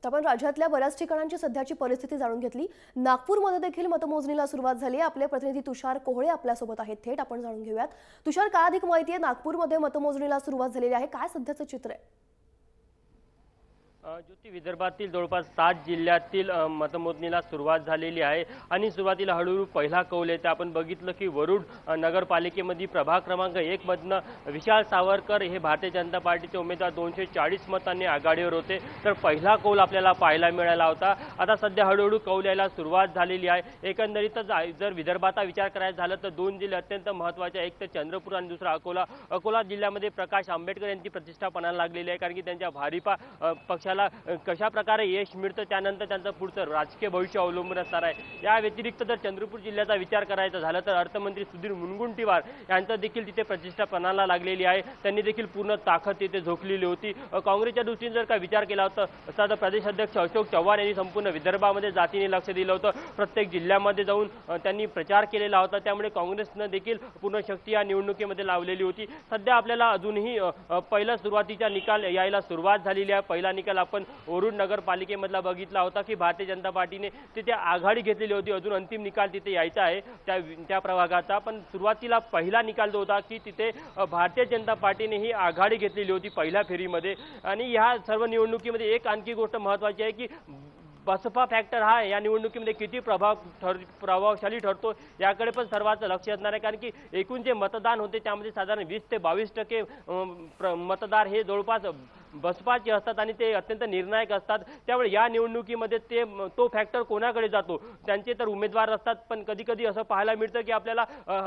आपण राज्यातल्या बऱ्याच ठिकाणांची सध्याची परिस्थिती जाणून घेतली। नागपूरमध्ये देखील मतमोजणीला सुरुवात झाली। आपले प्रतिनिधी तुषार कोहळे आपल्यासोबत आहेत, थेट आपण जाणून घेऊयात। तुषार, काय अधिक माहिती आहे? नागपूरमध्ये मतमोजणीला सुरुवात झालेली आहे, काय सध्याचं चित्र आहे? ज्योती, विदर्भातील जवळपास 7 जिल्ह्यातील मतमोजणीला सुरुवात झालेली आहे आणि सुरुवातीला हळूहळू पहिला कौल येते। आपण बघितलं की वरुड नगरपालिकेमध्ये प्रभाग क्रमांक 1 मधनं विशाल सावरकर हे भारतीय जनता पार्टीचे उमेदवार 240 मतांनी आघाडीवर होते, तर पहिला कौल आपल्याला पाहायला मिळाला होता। आता सध्या हळूहळू कौल यायला सुरुवात झालेली आहे। एकंदरीतच जर विदर्भाचा विचार करायचा झाला तर 2 जिल्हे अत्यंत महत्त्वाचे, एक तर चंद्रपूर आणि दुसरा अकोला। अकोला जिल्ह्यामध्ये प्रकाश आंबेडकर यांची प्रतिष्ठा पणाला लागलेली आहे, कारण की त्यांच्या भारिपा पक्षाला कशा प्रकारे यश मिळतं त्यानंतर त्यांचं पुढचं राजकीय भविष्य अवलंबून असणार आहे। या व्यतिरिक्त जर चंद्रपूर जिल्ह्याचा विचार करायचा झाला तर अर्थमंत्री सुधीर मुनगंटीवार यांचं देखील तिथे प्रतिष्ठा पणाला लागलेली आहे। त्यांनी देखील पूर्ण ताकद तिथे झोकलेली होती। काँग्रेसच्या दृष्टीने जर का विचार केला होता तर प्रदेश अध्यक्ष अशोक चव्हाण यांनी संपूर्ण विदर्भामध्ये जातीने लक्ष दिलं होतं, प्रत्येक जिल्ह्यामध्ये जाऊन त्यांनी प्रचार केलेला होता, त्यामुळे काँग्रेसनं देखील पूर्ण शक्ती या निवडणुकीमध्ये लावलेली होती। सध्या आपल्याला अजूनही पहिला सुरुवातीचा निकाल यायला सुरुवात झालेली आहे। पहिला निकाल आपण वरुड नगरपालिकेमधला बघितला होता की भारतीय जनता पार्टीने तिथे आघाडी घेतलेली होती। अजून अंतिम निकाल तिथे यायचा आहे त्या प्रभागाचा, पण सुरुवातीला पहिला निकाल जो होता की तिथे भारतीय जनता पार्टीने ही आघाडी घेतलेली होती पहिल्या फेरीमध्ये। आणि ह्या सर्व निवडणुकीमध्ये एक आणखी गोष्ट महत्त्वाची आहे की बसपा फॅक्टर हा या निवडणुकीमध्ये किती प्रभावशाली ठरतो याकडे पण सर्वांचं लक्ष असणार आहे, कारण की एकूण जे मतदान होते त्यामध्ये साधारण 20 ते 22% मतदार हे जवळपास बसपाचे असतात आणि ते अत्यंत निर्णायक असतात। त्यामुळे या निवडणुकीमध्ये तो फॅक्टर कोणाकडे जातो, त्यांचे तर उमेदवार असतात, पण कधी कधी असं पाहायला मिळतं की आपल्याला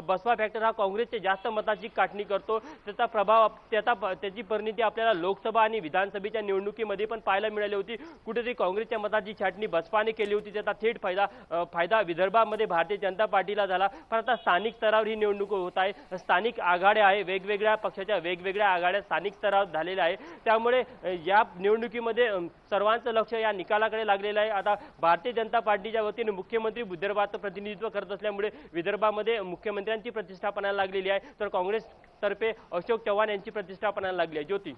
बसपा फॅक्टर हा काँग्रेसचे जास्त मताची काटणी करतो। त्याचा प्रभाव त्याची परिणिती आपल्याला लोकसभा आणि विधानसभेच्या निवडणुकीमध्ये पण पाहायला मिळाली होती। कुठेतरी काँग्रेसच्या मताची छाटणी बसपाने केली होती, त्याचा थेट फायदा विदर्भामध्ये भारतीय जनता पार्टीला झाला। पण आता स्थानिक स्तरावर ही निवडणूक होत आहे, स्थानिक आघाड्या आहे, वेगवेगळ्या पक्षाच्या वेगवेगळ्या आघाड्या स्थानिक स्तरावर झालेल्या आहे। त्यामुळे या निवडणुकीमध्ये सर्वांचं लक्ष या निकालाकडे लागलेलं आहे। आता भारतीय जनता पार्टीच्या वतीने मुख्यमंत्री विदर्भाचं प्रतिनिधित्व करत असल्यामुळे विदर्भामध्ये मुख्यमंत्र्यांची प्रतिष्ठा पणाला लागलेली आहे, तर काँग्रेसतर्फे अशोक चव्हाण यांची प्रतिष्ठा पणाला लागली आहे। ज्योती।